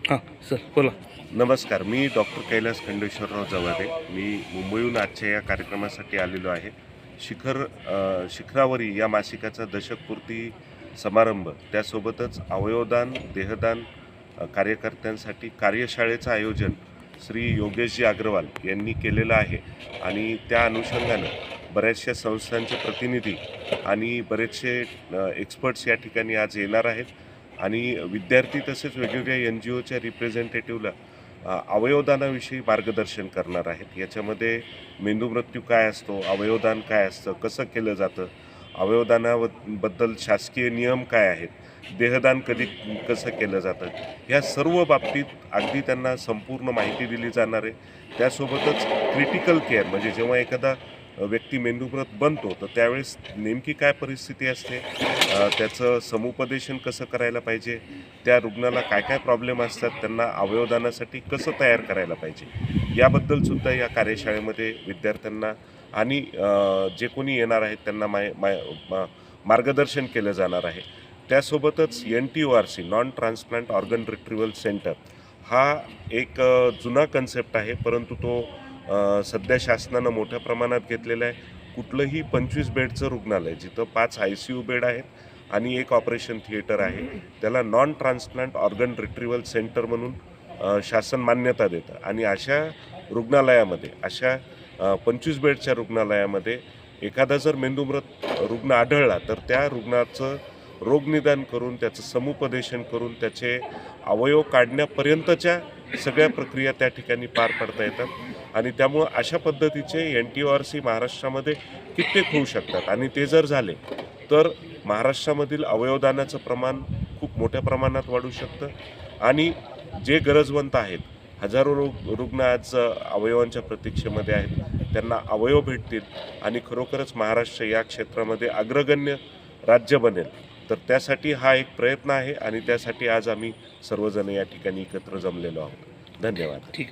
हां सर बोला. नमस्कार, मी डॉक्टर कैलास खंडेश्वरराव जवादे. मी मुंबईहून आजच्या या कार्यक्रमासाठी आलेलो आहे. शिखरावरी या मासिकाचा दशकपूर्ती समारंभ, त्यासोबतच अवयवदान, देहदान कार्यकर्त्यांसाठी कार्यशाळेचं आयोजन श्री योगेशजी अग्रवाल यांनी केलेलं आहे आणि त्या अनुषंगानं बऱ्याचशा संस्थांचे प्रतिनिधी आणि बरेचसे एक्सपर्ट्स या ठिकाणी आज येणार आहेत आणि विद्यार्थी तसेच वेगवेगळ्या NGOच्या रिप्रेझेंटेटिव्हला अवयवदानाविषयी मार्गदर्शन करणार आहेत. याच्यामध्ये मेंदूमृत्यू काय असतो, अवयवदान काय असतं, कसं केलं जातं, अवयवदानाबद्दल शासकीय नियम काय आहेत, देहदान कसं केलं जातं, ह्या सर्व बाबतीत अगदी त्यांना संपूर्ण माहिती दिली जाणार आहे. त्यासोबतच क्रिटिकल केअर म्हणजे जेव्हा एखादा व्यक्ती मेंदूमृत बनतो तर त्यावेळेस नेमकी काय परिस्थिती असते, त्याचं समुपदेशन कसं करायला पाहिजे, त्या रुग्णाला काय काय प्रॉब्लेम असतात, त्यांना अवयवदानासाठी कसं तयार करायला पाहिजे, याबद्दलसुद्धा या कार्यशाळेमध्ये विद्यार्थ्यांना आणि जे कोणी येणार आहेत त्यांना मार्गदर्शन केलं जाणार आहे. त्यासोबतच NTORC non transplant organ retrieval centre हा एक जुना कन्सेप्ट आहे, परंतु तो सध्या शासनानं मोठ्या प्रमाणात घेतलेलं आहे. कुठलंही 25 बेडचं रुग्णालय जिथं 5 ICU बेड आहेत आणि एक ऑपरेशन थिएटर आहे, त्याला non transplant organ retrieval centre म्हणून शासन मान्यता देतं आणि अशा रुग्णालयामध्ये, अशा 25 बेडच्या रुग्णालयामध्ये एखादा जर मेंदूमृत रुग्ण आढळला तर त्या रुग्णाचं रोगनिदान करून, त्याचं समुपदेशन करून, त्याचे अवयव काढण्यापर्यंतच्या सगळ्या प्रक्रिया त्या ठिकाणी पार पडता येतात आणि त्यामुळं अशा पद्धतीचे NTORC महाराष्ट्रामध्ये कित्येक होऊ शकतात आणि ते जर झाले तर महाराष्ट्रामधील अवयवदानाचं प्रमाण खूप मोठ्या प्रमाणात वाढू शकतं आणि जे गरजवंत आहेत, हजारो रुग्ण आज अवयवांच्या प्रतीक्षेमध्ये आहेत, त्यांना अवयव भेटतील आणि खरोखरच महाराष्ट्र या क्षेत्रामध्ये अग्रगण्य राज्य बनेल. तर त्यासाठी हा एक प्रयत्न आहे आणि त्यासाठी आज आम्ही सर्वजण या ठिकाणी एकत्र जमलेलो आहोत. धन्यवाद. ठीक.